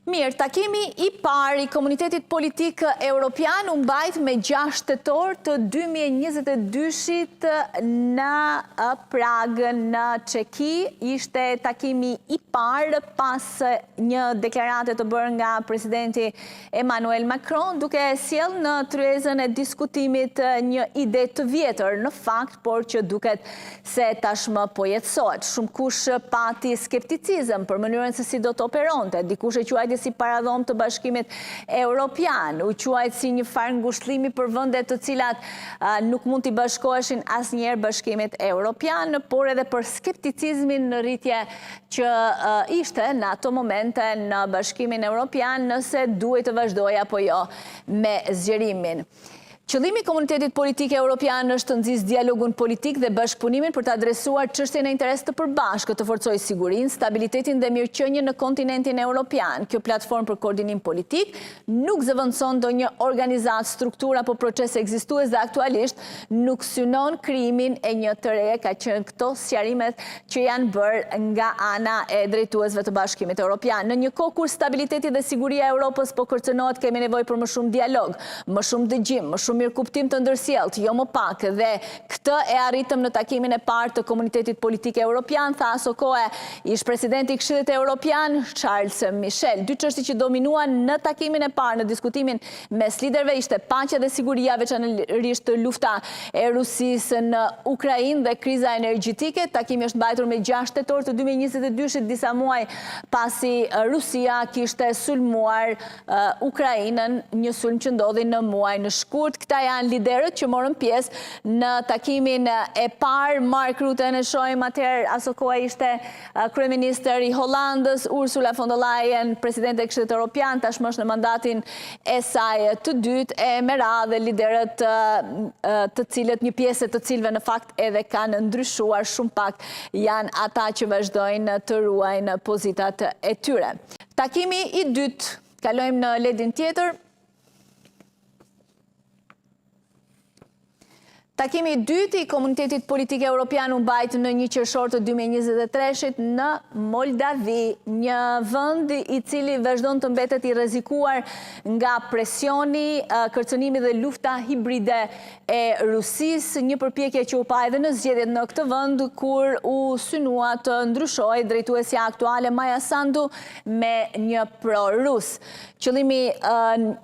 Mirë, takimi i parë i Komunitetit Politik Europian u mbajt me 6 tetor të 2022-shit në Prag, në Çeki. Ishte takimi i parë pas një deklarate të bërë nga presidenti Emmanuel Macron, duke sjell në tryezën e diskutimit një ide të vjetër në fakt, por që duket se tashmë po jetësohet. Shumë kush pati skepticizëm për mënyrën se si do të operonte, dikush e quajti si paradhom të Bashkimit Evropian, u quajt si një farë ngushëllimi për vendet të cilat nuk mund t'i bashkoheshin asnjëherë Bashkimit Evropian, por edhe për skepticizmin në rritje që ishte në ato momente në Bashkimin Evropian, nëse duhet të vazhdoj apo jo me zgjerimin. Qëllimi i Komunitetit Politik Europian është të nxjisë dialogun politik dhe bashkëpunimin për të adresuar çështjen e interes të përbashkët, të forcojë sigurinë, stabilitetin dhe mirëqenien në kontinentin evropian. Kjo platformë për koordinim politik nuk zëvendëson ndonjë organizatë, strukturë apo proces ekzistues dhe aktualisht nuk synon krijimin e një të reje, ka qenë këto sqarimet që janë bërë nga ana e drejtuesve të Bashkimit Evropian. Në një kohë kur stabiliteti dhe siguria e Europës po kërcënohet, kemi nevojë për më shumë dialog, më shumë dëgjim, më shumë mirë kuptim të ndërsjellët, jo më pak, dhe këtë e arritëm në takimin e parë të Komunitetit Politik Europian, tha aso kohë ish presidenti i Këshillit Evropian, Charles Michel. Dy çështje që dominuan në takimin e parë në diskutimin mes liderëve ishte paqja dhe siguria, veçanërisht lufta e Rusisë në Ukrainë dhe kriza energjetike. Takimi është mbajtur me 6 tetor të 2022-shit, disa muaj pasi Rusia kishte sulmuar Ukrainën, një sulm që ndodhi në muajin e shkurt. Këta janë liderët që morën pjesë në takimin e parë. Mark Rutte e shohim atëherë, aso koha ishte kryeministër i Hollandës, Ursula von der Leyen, presidente e Këshillit Evropian, tashmë është në mandatin e saj të dytë, e me radhë liderët të cilët, një pjesë të cilëve në fakt edhe kanë ndryshuar shumë pak, janë ata që vazhdojnë të ruajnë pozitat e tyre. Takimi i dytë, kalojmë në ledin tjetër. Takimi i dytë i Komunitetit Politik Europian u mbajt në 1 qershor të 2023-shit në Moldavi, një vend i cili vazhdon të mbetet i rrezikuar nga presioni, kërcënimi dhe lufta hibride e Rusisë, një përpjekje që u pa edhe në zgjedhjet në këtë vend, kur u synua të ndryshojë drejtuesja aktuale Maja Sandu me një pro-rus. Qëllimi,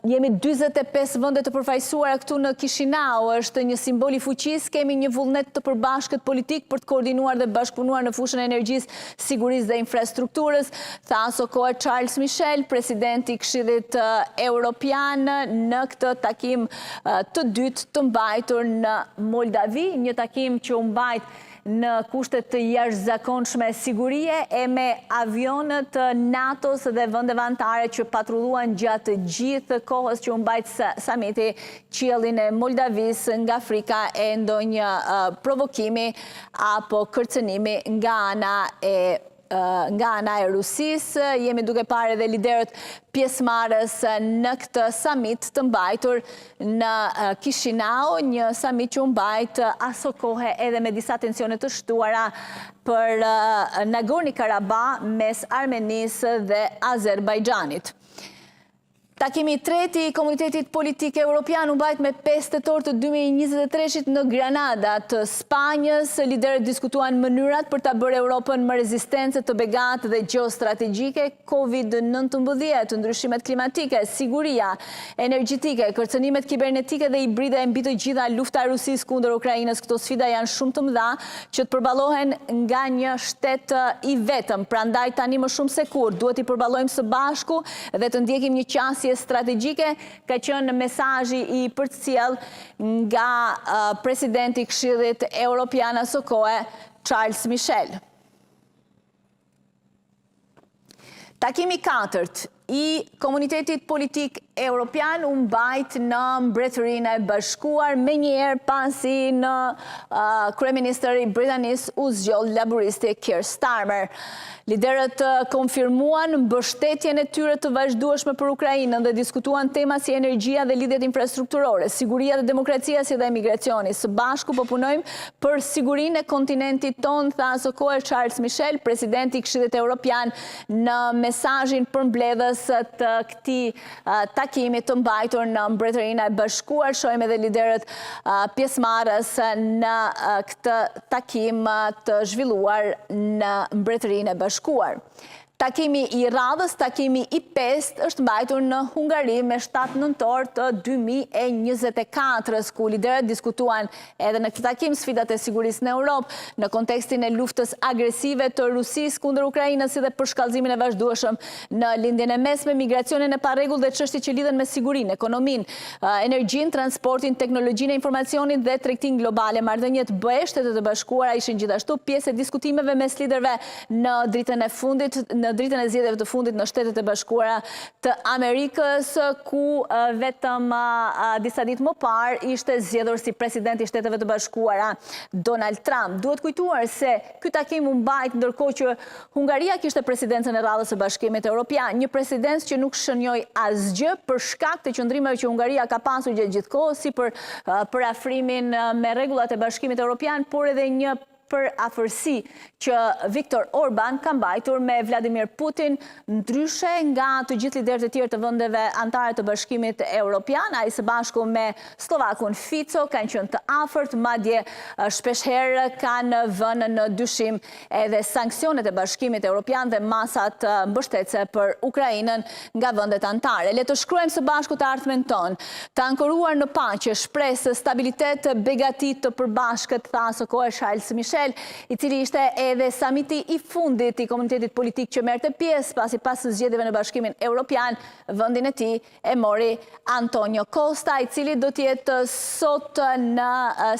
jemi 45 vende të përfaqësuara këtu në Kishinau, është një simbol i fuqisë, kemi një vullnet të përbashkët politik për të koordinuar dhe bashkëpunuar në fushën e energjisë, sigurisë dhe infrastrukturës, tha aso kohë Charles Michel, presidenti i Këshillit Evropian, në këtë takim të dytë të mbajtur në Moldavi, një takim që u mbajt në kushte të jashtëzakonshme sigurie e me avionët NATO-s dhe vendeve anëtare që patrulluan gjatë gjithë kohës që u mbajt samiti qiellin e Moldavisë nga Afrika e ndonjë provokimi apo kërcënimi nga ana e Rusisë. Jemi duke parë edhe liderët pjesëmarrës në këtë samit të mbajtur në Kishinau, një samit që u mbajt aso kohë edhe me disa tensione të shtuara për Nagorno-Karabakh mes Armenisë dhe Azerbajxhanit. Takimi i tretë i Komunitetit Politik Europian u mbajt me 5 tetor të 2023-shit në Granada të Spanjës. Liderët diskutuan mënyrat për ta bërë Europën më rezistente të begatë dhe gjeostrategjike, COVID-19, ndryshimet klimatike, siguria energjetike, kërcënimet kibernetike dhe hibride e mbi të gjitha, lufta e Rusisë kundër Ukrainës. Këto sfida janë shumë të mëdha që të përballohen nga një shtet i vetëm. Prandaj tani më shumë se kur duhet i përballojmë së bashku dhe të ndjekim një qasje strategjike, ka qenë mesazhi i përcjell nga presidenti i Këshillit Evropian aso kohë, Charles Michel. Takimi i katërt i Komunitetit Politik Europian u mbajt në Mbretërinë e Bashkuar menjëherë pasi në kryeministri britanis u zgjoll laburisti Keir Starmer. Liderët konfirmuan mbështetjen e tyre të vazhdueshme për Ukrainën dhe diskutuan tema si energjia dhe lidhjet infrastrukturore, siguria dhe demokracia si dhe emigracioni. Së bashku po punojmë për sigurinë e kontinentit ton, tha së kohë Charles Michel, presidenti i Këshillit Evropian, në mesazhin përmbledhës të këtij takimi të mbajtur në Mbretërinë e Bashkuar. Shohim edhe liderët pjesëmarrës në këtë takim të zhvilluar në Mbretërinë e Bashkuar. Takimi i radhës, takimi i 5, është mbajtur në Hungari me 7 nëntor të 2024, ku liderët diskutuan edhe në këtë takim sfidat e sigurisë në Europë, në kontekstin e luftës agresive të Rusisë kundër Ukrainës, si dhe për shkallëzimin e vazhdueshëm në lindjen e mesme, migracionin e parregull dhe çështjet që lidhen me sigurinë, ekonominë, energjinë, transportin, teknologjinë e informacionit dhe tregtinë globale. Marrëdhëniet BE, Shtetet e Bashkuara ishin gjithashtu pjesë e diskutimeve mes liderëve në dritën e fundit, në dritën e zgjedhjeve të fundit në Shtetet e Bashkuara të Amerikës, ku vetëm disa ditë më parë ishte zgjedhur si president i Shteteve të Bashkuara Donald Trump. Duhet kujtuar se ky takim u mbajt ndërkohë që Hungaria kishte presidencën e radhës së Bashkimit Evropian, një presidencë që nuk shënjoi asgjë për shkak të qëndrimeve që Hungaria ka pasur gjatë gjithë kohës, si për afrimin me rregullat e Bashkimit Evropian, por edhe një për afërsi që Viktor Orban ka mbajtur me Vladimir Putin, ndryshe nga të gjithë liderët e tjerë të vendeve anëtare të Bashkimit Evropian. Ai së bashku me Slovakun Fico kanë qenë të afërt, madje shpeshherë kanë vënë në dyshim edhe sanksionet e Bashkimit Evropian dhe masat mbështetëse për Ukrainën nga vendet anëtare. Le të shkruajmë së bashku të ardhmen tonë, të ankoruar në paqe, shpresë, stabilitet, begati të përbashkët, tha së kohë Charles Michel, i cili ishte edhe samiti i fundit i komunitetit politik që merrte pjesë pasi pas zgjedhjeve në Bashkimin Evropian, vendin e tij e mori Antonio Costa, i cili do të jetë sot në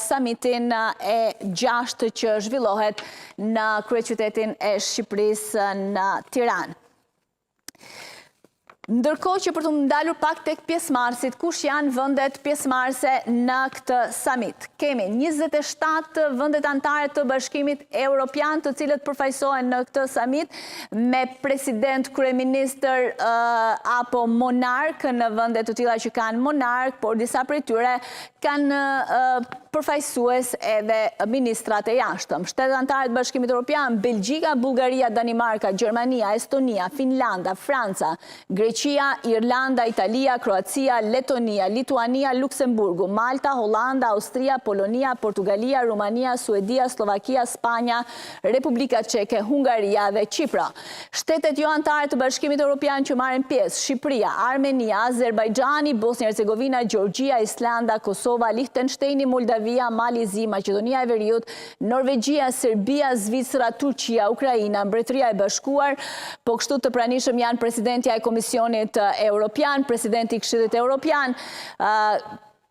samitin e 6 që zhvillohet në kryeqytetin e Shqipërisë në Tiranë. Ndërkohë që për të ndalur pak tek pjesëmarrësit, kush janë vendet pjesëmarrëse në këtë summit? Kemi 27 vendet anëtare të Bashkimit Evropian, të cilët përfaqësohen në këtë summit me president, kryeministër apo monark në vende të tilla që kanë monark, por disa prej tyre kanë përfaqësues edhe ministrat e jashtëm. Shtetet anëtare të Bashkimit Evropian: Belgjika, Bullgaria, Danimarka, Gjermania, Estonia, Finlanda, Franca, Greqia, Irlanda, Italia, Kroacia, Letonia, Lituania, Luksemburgu, Malta, Holanda, Austria, Polonia, Portugalia, Rumania, Suedia, Slovakia, Spanja, Republika Çeke, Hungaria dhe Çipra. Shtetet jo anëtare të Bashkimit Evropian që marrin pjesë: Shqipëria, Armenia, Azerbajxhani, Bosnia-Hercegovina, Gjeorgjia, Islanda, Kosova, Liechtensteini, Moldavia, Malizi, Maqedonia e Veriut, Norvegjia, Serbia, Zvicra, Turqia, Ukraina, Mbretëria e Bashkuar. Po kështu të pranishëm janë presidentja e Komisionit Evropian, presidenti i Këshillit Evropian,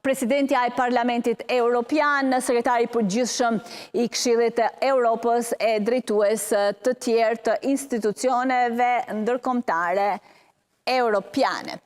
presidentja e Parlamentit Evropian, sekretari i përgjithshëm i Këshillit të Evropës e drejtues të tjerë të institucioneve ndërkombëtare evropiane.